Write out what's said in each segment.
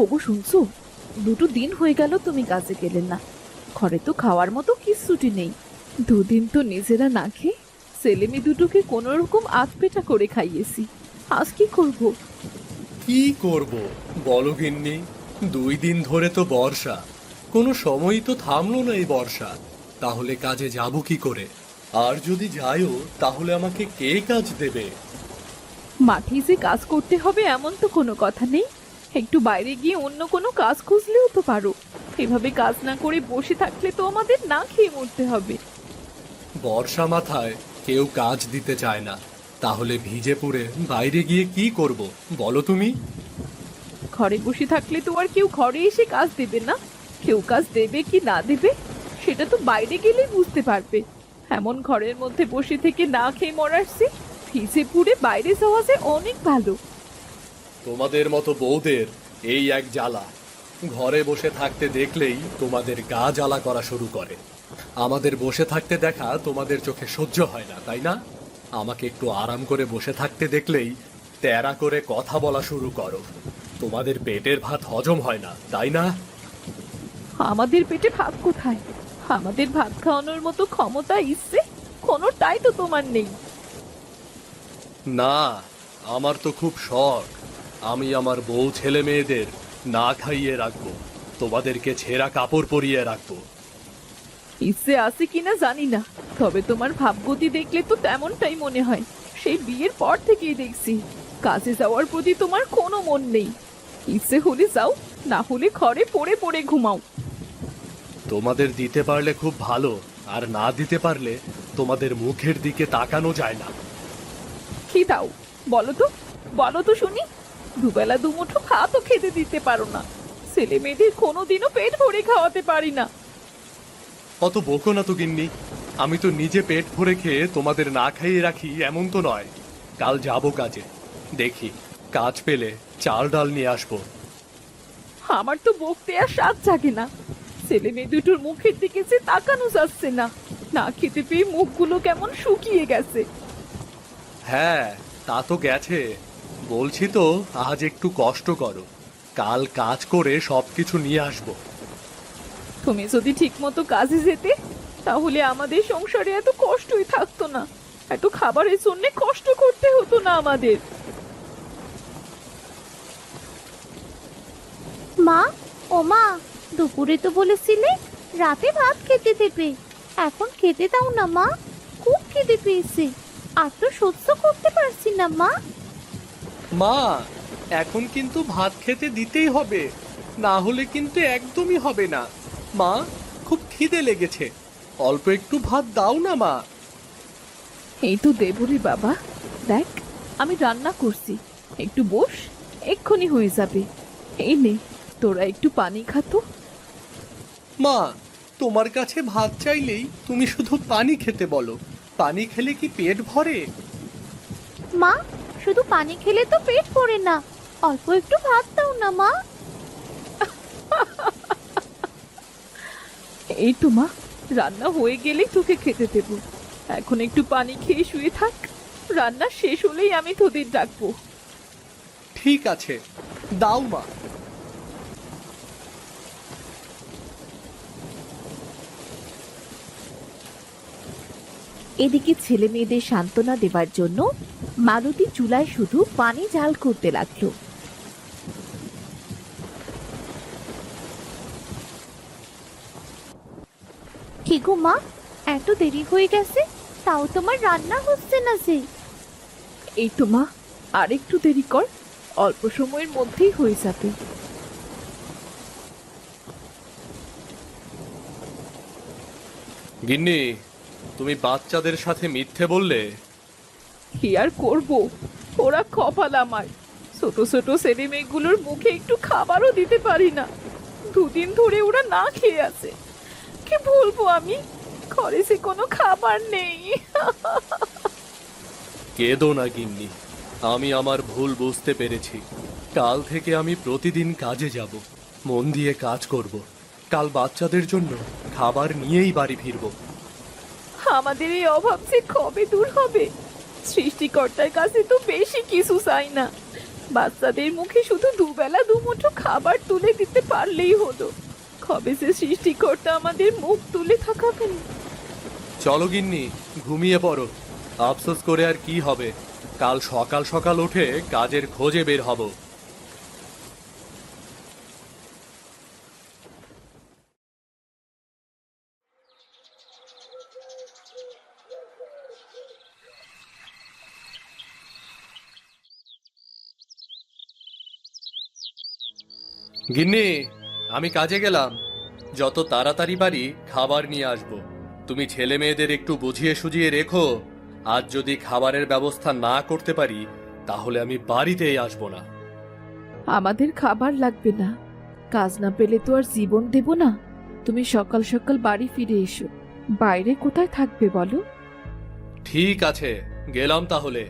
ওগো শুনছো, 2 দিন হয়ে গেল তুমি কাজে গেলেন না। ঘরে তো খাওয়ার মতো কিচ্ছুটি নেই। 2 দিন তো নিজেরা না খেয়ে ছেলে মেয়ে দুটোকে কোনো রকম আধপেটা করে খাইয়েছি। আজ কি করব? কি করব বলো গিন্নি? 2 দিন ধরে তো বর্ষা, কোনো সময়ই তো থামলো না এই বর্ষা। তাহলে কাজে যাব কি করে? আর যদি যাইও তাহলে আমাকে কে কাজ দেবে? মাঠে যে কাজ করতে হবে এমন তো কোনো কথা নেই। একটু বাইরে গিয়ে অন্য কোনো কাজ খুঁজলেও তো পারো। এভাবে কাজ না করে বসে থাকলে তো আমাদের না খেয়ে মরতে হবে। বর্ষা মাথায় কেউ কাজ দিতে চায় না, তাহলে ভিজে পুড়ে বাইরে গিয়ে কি করব বলো তুমি? ঘরে বসে থাকলে তো আর কেউ ঘরে এসে কাজ দেবে না। কেউ কাজ দেবে কি না দেবে সেটা তো বাইরে গেলেই বুঝতে পারবে। এমন ঘরের মধ্যে বসে থেকে না খেয়ে মরার চেয়ে ভিজে পুড়ে বাইরে যাওয়া যায় অনেক ভালো। তোমাদের মতো বউদের এই এক জ্বালা, ঘরে বসে থাকতে দেখলেই তোমাদের গা জ্বালা করা শুরু করে। আমাদের বসে থাকতে দেখা তোমাদের চোখে সহ্য হয় না, তাই না? আমাকে একটু আরাম করে বসে থাকতে দেখলেই তেরা করে কথা বলা শুরু করো। তোমাদের পেটের ভাত হজম হয় না, তাই না? আমাদের পেটে ভাত কোথায়? আমাদের ভাত খাওয়ানোর মতো ক্ষমতা ইচ্ছে কোনোটাই তো তোমার নেই। না, আমার তো খুব শখ। আমি আমার বউ ছেলে মেয়েদের না খাইয়ে রাখবো, তোমাদেরকে ছেঁড়া কাপড় পরিয়ে রাখবো। ইচ্ছে আছে কিনা জানি না, তবে তোমার ভাবগতি দেখলে তো তেমনটাই মনে হয়। সেই বিয়ের পর থেকেই দেখছি কাজে যাওয়ার প্রতি তোমার কোনো মন নেই। ইচ্ছে হলে যাও, না হলে ঘরে পড়ে পড়ে ঘুমাও। তোমাদের দিতে পারলে খুব ভালো, আর না দিতে পারলে তোমাদের মুখের দিকে তাকানো যায় না। কি দাও? বলো তো, বলো তো শুনি। দুবেলা দুমুঠো ভাতও খেতে দিতে পারো না। ছেলে মেয়েদের কোনোদিনও পেট ভরে খাওয়াতে পারি না। অত বকো না তো গিন্নি। আমি তো নিজে পেট ভরে খেয়ে তোমাদের না খাইয়ে রাখি এমন তো নয়। কাল যাব কাজে, দেখি কাজ পেলে চাল ডাল নিয়ে আসবো। আমার তো বকতে আর স্বাদ জাগে না। ছেলে মেয়ে দুটোর মুখের দিকে যে তাকানো যাচ্ছে না। না খেতে পেয়ে মুখগুলো কেমন শুকিয়ে গেছে। হ্যাঁ, তা তো গেছে। বলছি তো আজ একটু কষ্ট করো, কাল কাজ করে সবকিছু নিয়ে আসবো। তুমি যদি ঠিক মতো কাজে যেতে তাহলে আমাদের সংসারে এত কষ্টই থাকতো না। এত খাবারের জন্য কষ্ট করতে হতো না আমাদের। মা, ও মা, দুপুরে তো বলেছিলে রাতে ভাত খেতে দেবে। এখন খেতে দাও না মা, খুব খিদে পেয়েছে। আর তো সহ্য করতে পারছি না মা। মা, এখন কিন্তু ভাত খেতে দিতেই হবে, না হলে কিন্তু একদমই হবে না। মা, খুব খিদে লেগেছে, অল্প একটু ভাত দাও না মা। এই তো দেবরি বাবা, দেখ আমি রান্না করছি। একটু বস, এক্ষুনি হয়ে যাবে। এই নে, তোরা একটু পানি খাতো। মা, তোমার কাছে ভাত চাইলেই তুমি শুধু পানি খেতে বলো। পানি খেলে কি পেট ভরে? মা, শুধু পানি খেলে তো পেট ভরে না, অল্প একটু ভাত দাও না মা। এই তো মা, রান্না হয়ে গেলেই তোকে খেতে দেবো। এখন একটু পানি খেয়ে শুয়ে থাক। রান্না শেষ হলেই আমি তোদের ডাকবো। ঠিক আছে, দাও মা। এদিকে ছেলে মেয়েদের সান্ত্বনা দেবার জন্য মালতী চুলায় শুধু পানি জাল করতে লাগলো। কি গো মা, এত দেরি হয়ে গেছে, তাও তোমার রান্না হচ্ছে না যে? এই তো মা, আর একটু দেরি কর, অল্প সময়ের মধ্যেই হয়ে যাবে। গিন্নি, তুমি বাচ্চাদের সাথে মিথ্যে বললে। কি আর করবো, ওরা কপাল আমার। ছোট ছোট ছেলে মেয়েগুলোর মুখে একটু খাবারও দিতে পারি না। 2 দিন ধরে ওরা না খেয়ে আছে। কি বলবো আমি, ঘরে যে কোনো খাবার নেই। কেঁদো না গিন্নি, আমি আমার ভুল বুঝতে পেরেছি। কাল থেকে আমি প্রতিদিন কাজে যাব, মন দিয়ে কাজ করব। কাল বাচ্চাদের জন্য খাবার নিয়েই বাড়ি ফিরব। আমাদের এই অভাব যে কবে দূর হবে? সৃষ্টিকর্তার কাছে তো বেশি কিছু চাই না, বাচ্চাদের মুখে শুধু দুবেলা দুমুঠো খাবার তুলে দিতে পারলেই হলো। কবে সে সৃষ্টিকর্তা আমাদের মুখ তুলে থাকাবেন। চলো গিন্নি, ঘুমিয়ে পড়ো। আফসোস করে আর কি হবে, কাল সকাল সকাল উঠে কাজের খোঁজে বের হব। গিন্নি, আমি কাজে গেলাম। যত তাড়াতাড়ি পারি খাবার নিয়ে আসব। তুমি ছেলে মেয়েদের একটু বুঝিয়ে সুঝিয়ে রেখো। আজ যদি খাবারের ব্যবস্থা না করতে পারি তাহলে আমি বাড়িতেই আসবো না। আমাদের খাবার লাগবে না, কাজ না পেলে তো আর জীবন দেব না। তুমি সকাল সকাল বাড়ি ফিরে এসো। বাইরে কোথায় থাকবে বলো? ঠিক আছে, গেলাম তাহলে।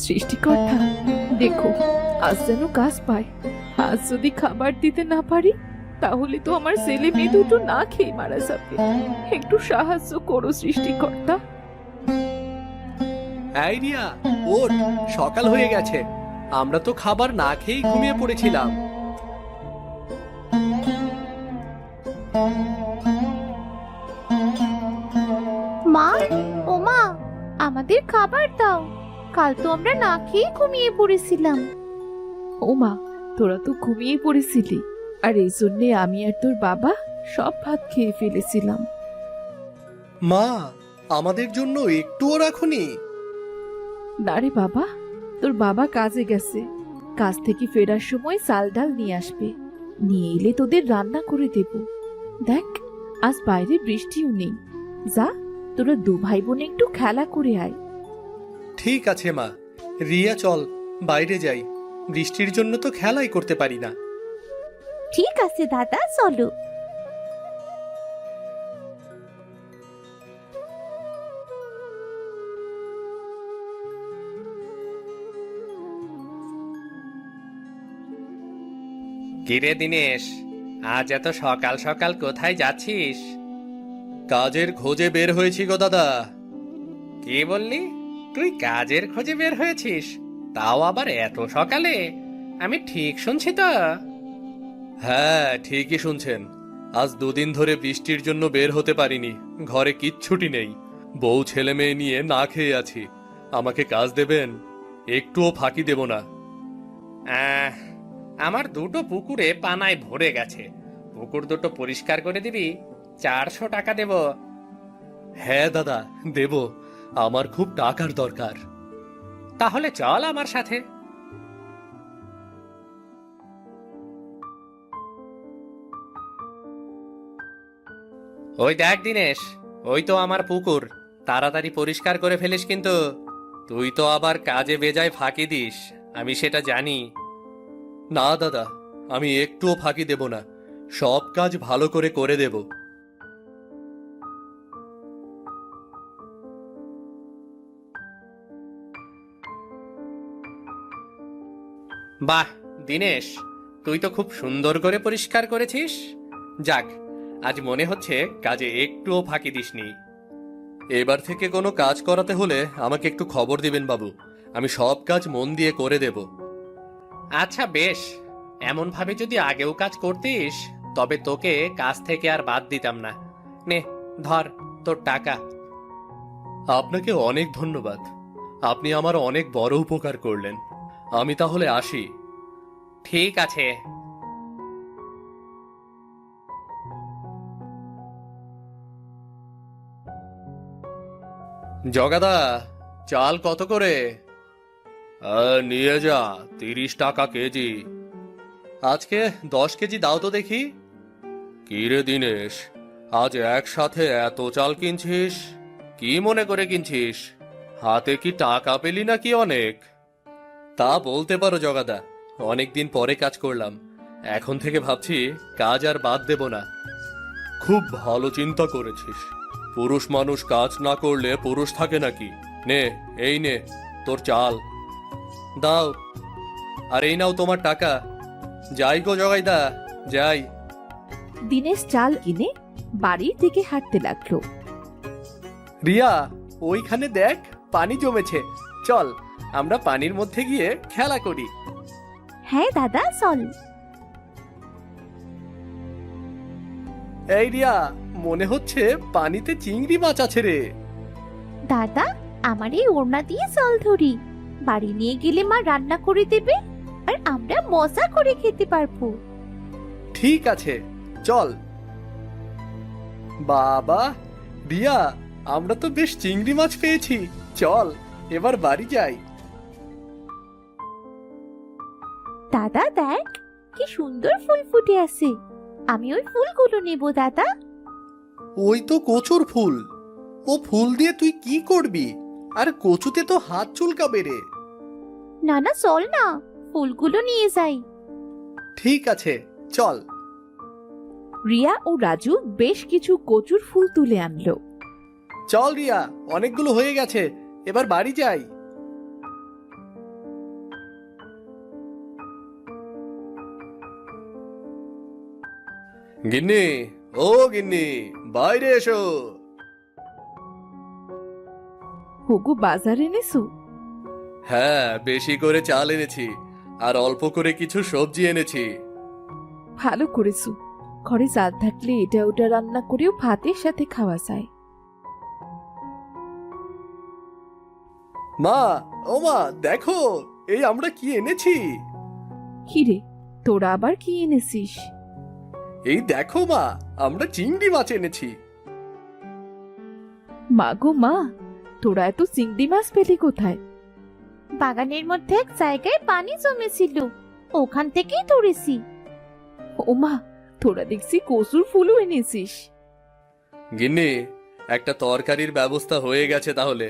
সৃষ্টিকর্তা, দেখো আজ যেন কাজ পায়। আজ যদি খাবার দিতে না পারি তাহলে তো আমার ছেলে মেয়ে দুটো না খেয়ে মারা যাবে। একটু সাহায্য করো সৃষ্টিকর্তা। আইডিয়া, ওঠ, সকাল হয়ে গেছে। আমরা তো খাবার না খেয়েই ঘুমিয়ে পড়েছিলাম। মা, ও মা, আমাদের খাবার দাও। কাল তো আমরা না খেয়ে ঘুমিয়ে পড়েছিলাম। ও মা, তোরা তো ঘুমিয়ে পড়েছিলি, আর এই জন্যে আমি আর তোর বাবা সব ভাত খেয়ে ফেলেছিলাম। মা, আমাদের জন্য একটুও রাখুনি? না রে বাবা, তোর বাবা কাজে গেছে। কাজ থেকে ফেরার সময় চাল ডাল নিয়ে আসবে। নিয়ে এলে তোদের রান্না করে দেব। দেখ, আজ বাইরে বৃষ্টিও নেই। যা, তোরা দু ভাই বোন একটু খেলা করে আয়। ঠিক আছে মা। রিয়া, চল বাইরে যাই। বৃষ্টির জন্য তো খেলাই করতে পারি না। ঠিক আছে দাদা, চলো। কিরে দিনেশ, আজ এত সকাল সকাল কোথায় যাচ্ছিস? কাজের খোঁজে বের হয়েছি গো দাদা। কি বললি? তুই কাজের খোঁজে বের হয়েছিস, তাও আবার এত সকালে? আমি ঠিক শুনছি তো? হ্যাঁ, ঠিকই শুনছেন। আজ দুদিন ধরে বৃষ্টির জন্য বের হতে পারিনি। ঘরে কিচ্ছুটি নেই। বউ ছেলে মেয়ে নিয়ে না খেয়ে আছি। আমাকে কাজ দেবেন? একটুও ফাঁকি দেব না। আমার দুটো পুকুরে পানায় ভরে গেছে। পুকুর দুটো পরিষ্কার করে দিবি? 400 টাকা দেব। হ্যাঁ দাদা, দেব। আমার খুব টাকার দরকার। তাহলে চল আমার সাথে। ওই দেখ দিনেশ, ওই তো আমার পুকুর। তাড়াতাড়ি পরিষ্কার করে ফেলিস কিন্তু। তুই তো আবার কাজে বেজায় ফাঁকি দিস, আমি সেটা জানি। না দাদা, আমি একটুও ফাঁকি দেব না। সব কাজ ভালো করে করে দেব। বাহ দিনেশ, তুই তো খুব সুন্দর করে পরিষ্কার করেছিস। যাক, আজ মনে হচ্ছে কাজে একটুও ফাঁকি দিসনি। এবার থেকে কোনো কাজ করাতে হলে আমাকে একটু খবর দিবেন বাবু। আমি সব কাজ মন দিয়ে করে দেব। আচ্ছা বেশ, এমন ভাবে যদি আগেও কাজ করতিস তবে তোকে কাজ থেকে আর বাদ দিতাম না। নে, ধর তোর টাকা। আপনাকে অনেক ধন্যবাদ। আপনি আমার অনেক বড় উপকার করলেন। আমি তাহলে আসি। ঠিক আছে। জগাদা, চাল কত করে? নিয়ে যা, 30 টাকা কেজি। আজকে 10 কেজি দাও তো দেখি। কি রে দিনেশ, আজ একসাথে এত চাল কিনছিস? কি মনে করে কিনছিস? হাতে কি টাকা পেলি নাকি অনেক? তা বলতে পারো জগাদা। অনেকদিন পরে কাজ করলাম, এখন থেকে ভাবছি কাজ আর বাদ দেব না। খুব ভালো চিন্তা করেছিস। পুরুষ মানুষ কাজ না করলে পুরুষ থাকে নাকি? নে, এই নে তোর চাল। দাও। আর এই নাও তোমার টাকা। যাই গো জগাইদা, যাই। দিনেশ চাল কিনে বাড়ির দিকে হাঁটতে লাগলো। রিয়া, ওইখানে দেখ, পানি জমেছে। চল আমরা পানির মধ্যে গিয়ে খেলা করি। হ্যাঁ দাদা চল। এই রিয়া, মনে হচ্ছে পানিতে চিংড়ি মাছ আছে রে। দাদা আমার এই ওড়না দিয়ে জল ধরি, বাড়ি নিয়ে গেলে মা রান্না করে দেবে আর আমরা মজা করে খেতে পারবো। ঠিক আছে চল। বাবা রিয়া, আমরা তো বেশ চিংড়ি মাছ পেয়েছি, চল এবার বাড়ি যাই। দাদা দেখ কি সুন্দর ফুল ফুটে আছে, আমি ওই ফুলগুলো নেব দাদা। ওই তো কচুর ফুল, ও ফুল দিয়ে তুই কি করবি? আর কচুতে তো হাত চুলকাবে রে। না না চল না, ফুলগুলো নিয়ে যাই। ঠিক আছে চল। রিয়া ও রাজু বেশ কিছু কচুর ফুল তুলে আনলো। চল রিয়া, অনেকগুলো হয়ে গেছে, এবার বাড়ি যাই। গিন্নি, ও গিন্নি, বাইরে এসো। হুগু বাজার এনেছো? হ্যাঁ, বেশি করে চাল এনেছি আর অল্প করে কিছু সবজি এনেছি। ভালো করেছো, ঘরে চাল থাকলে এটা ওটা রান্না করেও ভাতের সাথে খাওয়া যায়। মা, ও মা দেখো, এই আমরা কি এনেছি। কিরে, তোরা আবার কি এনেছিস? এই দেখো মা, আমরা চিংড়ি মাছ এনেছি। মা গো মা, তোরা এত চিংড়ি মাছ পেলি কোথায়? বাগানের মধ্যে এক জায়গায় পানি জমেছিল, ওখান থেকেই ধরেছি। ও মা, তোরা দেখছি কচুর ফুলও এনেছিস। গিন্নি, একটা তরকারির ব্যবস্থা হয়ে গেছে তাহলে।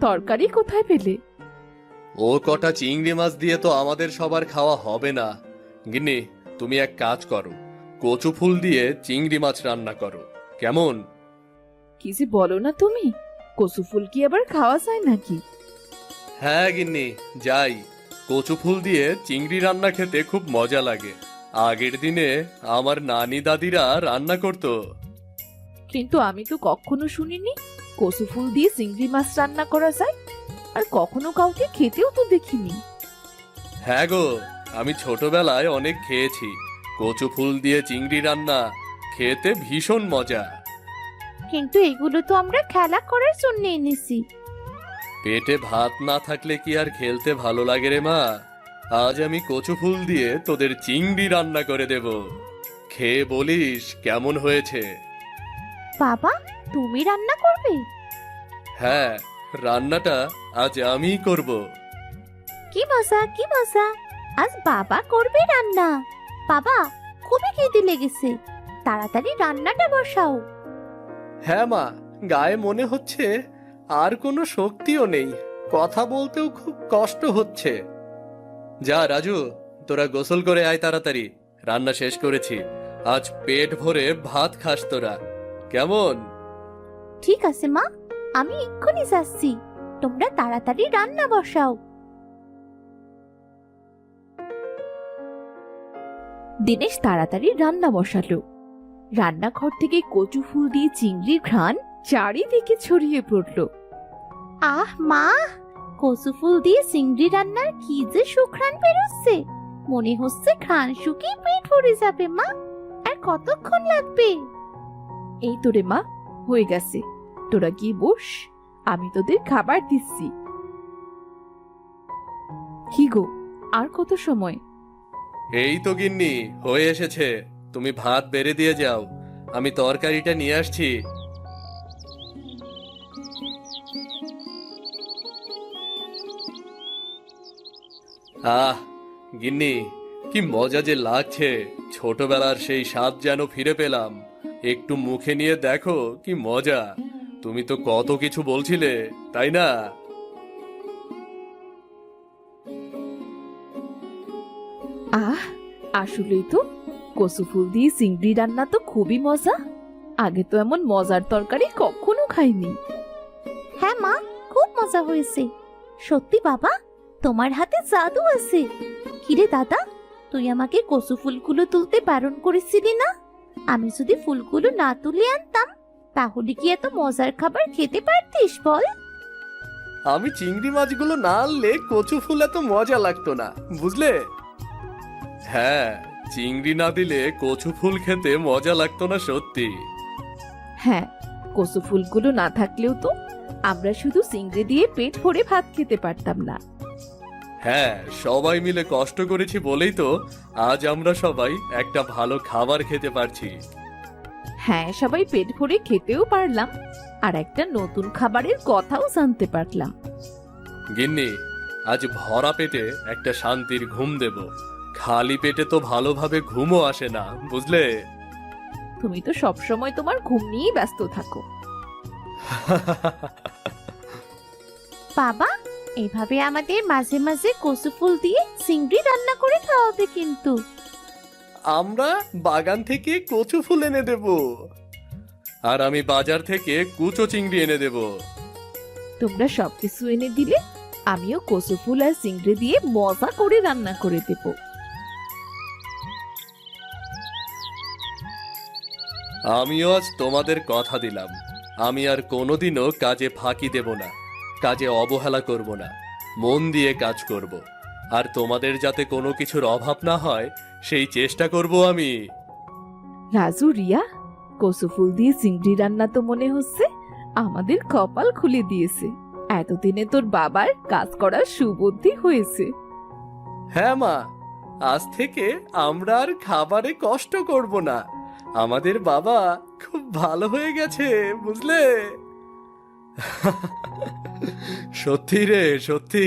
তরকারি কোথায় পেলে? ও কটা চিংড়ি মাছ দিয়ে তো আমাদের সবার খাওয়া হবে না। গিন্নি, তুমি এক কাজ করো, কচু ফুল দিয়ে চিংড়ি মাছ রান্না করো, কেমন? কি যে বলো না তুমি, কচু ফুল কি আবার খাওয়া যায় নাকি? হ্যাঁ গিন্নি, যাই। কচু ফুল দিয়ে চিংড়ি রান্না খেতে খুব মজা লাগে। আগের দিনে আমার নানি দাদিরা রান্না করতো। কিন্তু আমি তো কখনো শুনিনি কচু ফুল দিয়ে চিংড়ি মাছ রান্না করা যায়, আর কখনো কাউকে খেতেও তো দেখিনি। হ্যাঁ গো, আমি ছোটবেলায় অনেক খেয়েছি কচু ফুল দিয়ে চিংড়ি রান্না, খেতে ভীষণ মজা। কিন্তু এগুলো তো আমরা খেলা করার জন্য এনেছি। পেটে ভাত না থাকলে কি আর খেলতে ভালো লাগে রে মা? আজ আমি কচু ফুল দিয়ে তোদের চিংড়ি রান্না করে দেব, খেয়ে বলিস কেমন হয়েছে। বাবা তুমি রান্না করবে? হ্যাঁ, রান্নাটা আজ আমিই করব। কি মজা কি মজা, আজ বাবা করবে রান্না। বাবা খুবই খিদে লেগেছে, তাড়াতাড়ি রান্নাটা বসাও। হ্যাঁ মা, গায়ে মনে হচ্ছে আর কোনো শক্তিও নেই, কথা বলতেও খুব কষ্ট হচ্ছে। যা রাজু, তোরা গোসল করে আয় তাড়াতাড়ি, রান্না শেষ করেছি। আজ পেট ভরে ভাত খাস তোরা, কেমন? ঠিক আছে মা, আমি এক্ষুনি যাচ্ছি, তোমরা তাড়াতাড়ি রান্না বসাও। দিনেশ তাড়াতাড়ি রান্না বসালো। রান্নাঘর থেকে কচু ফুল দিয়ে চিংড়ির ঘ্রাণ চারিদিকে ছড়িয়ে পড়লো। আহ মা, কচু ফুল দিয়ে চিংড়ি রান্নার কি যে সুঘ্রাণ বেরোচ্ছে, মনে হচ্ছে ঘ্রাণ শুকিয়ে পেট ভরে যাবে মা। আর কতক্ষণ লাগবে? এই তো রে মা, হয়ে গেছে, তোরা গিয়ে বস, আমি তোদের খাবার দিচ্ছি। কি গো, আর কত সময়? এই তো গিন্নি, হয়ে এসেছে, তুমি ভাত বেড়ে দিয়ে যাও, আমি তরকারিটা নিয়ে আসছি। আহ গিন্নি, কি মজা যে লাগছে, ছোটবেলার সেই স্বাদ যেন ফিরে পেলাম। একটু মুখে নিয়ে দেখো কি মজা। তুমি তো কত কিছু বলছিলে, তাই না? আহ, আসলেই তো কচু ফুল দিয়ে চিংড়ি রান্না তো খুবই মজা। আগে তো এমন মজার তরকারি কখনো খাইনি। হ্যাঁ মা, খুব মজা হয়েছে। সত্যি বাবা, তোমার হাতে জাদু আছে। কিরে দাদা, তুই আমাকে কচু ফুলগুলো তুলতে বারণ করেছিলি না? আমি যদি ফুলগুলো না তুলে আনতাম তাহলে কি এত মজার খাবার খেতে পারতিস বল? আমি চিংড়ি মাছগুলো না আনলে কচু ফুল এত মজা লাগতো না, বুঝলে? হ্যাঁ, চিংড়ি না দিলে কচু ফুল খেতে মজা লাগতো না সত্যি। হ্যাঁ, কচু ফুলগুলো না থাকলেও তো আমরা শুধু চিংড়ি দিয়ে পেট ভরে ভাত খেতে পারতাম না। হ্যাঁ, সবাই মিলে কষ্ট করেছি বলেই তো আজ আমরা সবাই একটা ভালো খাবার খেতে পারছি। হ্যাঁ, সবাই পেট ভরে খেতেও পারলাম আর একটা নতুন খাবারের কথাও জানতে পারলাম। গিন্নি, আজ ভরা পেটে একটা শান্তির ঘুম দেব। খালি পেটে তো ভালোভাবে ঘুমও আসে না, বুঝলে? তুমি তো সবসময় তোমার ঘুম নিয়েই ব্যস্ত থাকো। বাবা, এভাবে আমাদের মাঝে মাঝে কচু ফুল দিয়ে চিংড়ি রান্না করে খাওয়াবে কিন্তু। আমরা বাগান থেকে কচু ফুল এনে দেব, আর আমি বাজার থেকে কুচো চিংড়ি এনে দেব। তোমরা সবকিছু এনে দিলে আমিও কচু ফুল আর চিংড়ি দিয়ে মজা করে রান্না করে দেব। আমিও আজ তোমাদের কথা দিলাম, আমি আর কোনোদিনও কাজে ফাঁকি দেব না, কাজে অবহেলা করব না, মন দিয়ে কাজ করব। আর তোমাদের যাতে কোনো কিছুর অভাব না হয় সেই চেষ্টা করব আমি। রাজু, রিয়া, কচু ফুল দিয়ে চিংড়ি রান্না তো মনে হচ্ছে আমাদের কপাল খুলে দিয়েছে। এতদিনে তোর বাবার কাজ করার সুবুদ্ধি হয়েছে। হ্যাঁ মা, আজ থেকে আমরা আর খাবারে কষ্ট করব না। আমাদের বাবা খুব ভালো হয়ে গেছে, বুঝলে? সত্যি রে, সত্যি।